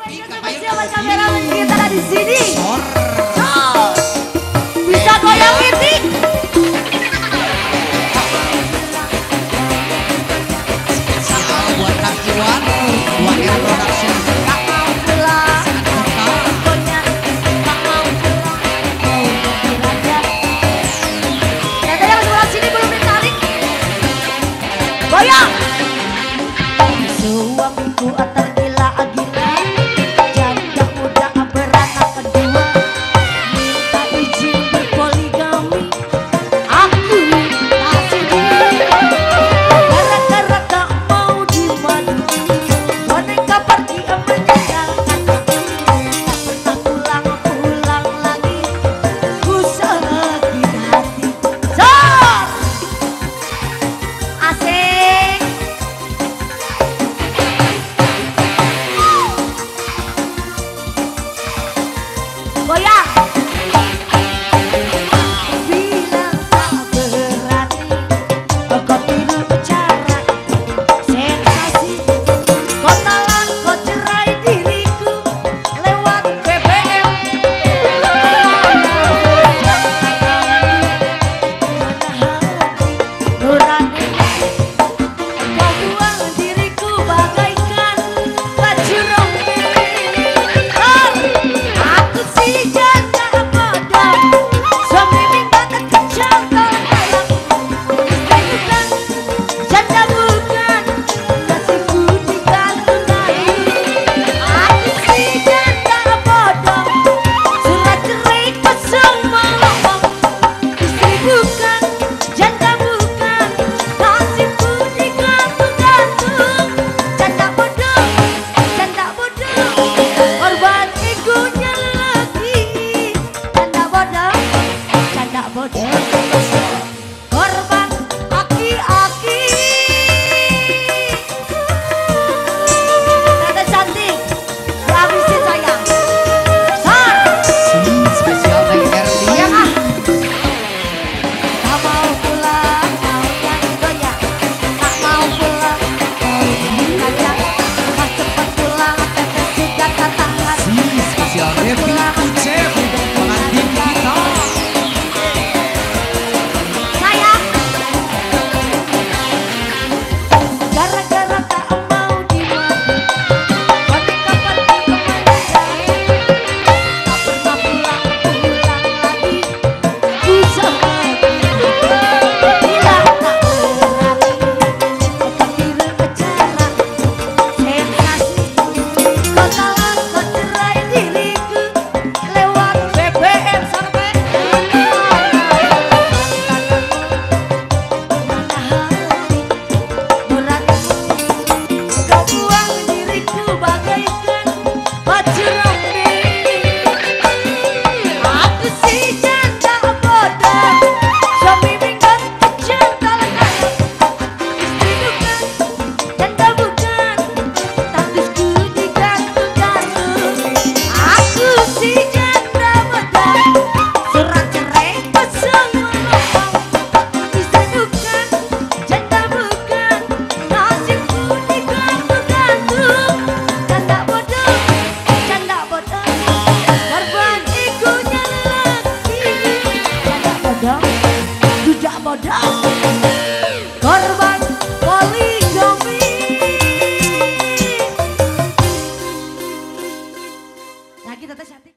Siapa kameramen kita ada di sini? Bisa goyang titik. Spesial buat Kak Iwan, buat Air Production. Tak mau pulang, pokoknya tak mau pulang. Mau jadi raja. Ternyata yang sebelah sini belum ditarik. Goyang. Suamiku tergila-gila, janda muda beranak kedua, minta izin berpoligami. Aku tak sudi, gara-gara tak mau dimadu. Boneka pergi meninggalkan aku, tak pernah pulang lagi. Ku sakit hati. Zor! Asik. Goyang. Bilang tak berani, kau tiru bicara sensasi. Kau talan, kau cerai diriku lewat BBM. Nurani, kau buang diriku bagaikan baju rompi. Aku si janda bodoh, suami minta terkejam tolong. Istri bukan, janda bukan, nasibku digantung-gantung. Aku si janda bodoh, surat cerai kosong melambang. Istri bukan, janda bukan, nasibku digantung-gantung. Janda bodoh, korban egonya lagi. Janda bodoh, korban aki-aki. Tante cantik, habisin sayang. Sar, Spesial dari Erli. goyang ah. Tak mau pulang, mau nyanyi goyang. Tak mau pulang, mau jadi raja. Mas cepat pulang, teteh sudah katakan. Spesial Devi Ucep, pengantin kita. Sayang, gara-gara tak mau dimadu, boneka pergi kemana-mana. Tak pernah pulang lagi. Ku sakit bila tak berani, kau tiru bicara sensasi. Kau talan, kau cerai diriku lewat BBM sampai kau buang diriku bagaikan baju rompi. Aku si janda bodoh, suami minggat kejam tolong. Istri bukan, janda bukan, statusku digantung-gantung. Aku si janda bodoh, surat cerai kosong melambang. Istri bukan, janda bukan, nasibku digantung-gantung. Janda bodoh, korban egonya lagi. Janda bodoh, korban poligami. Nah kita cantik.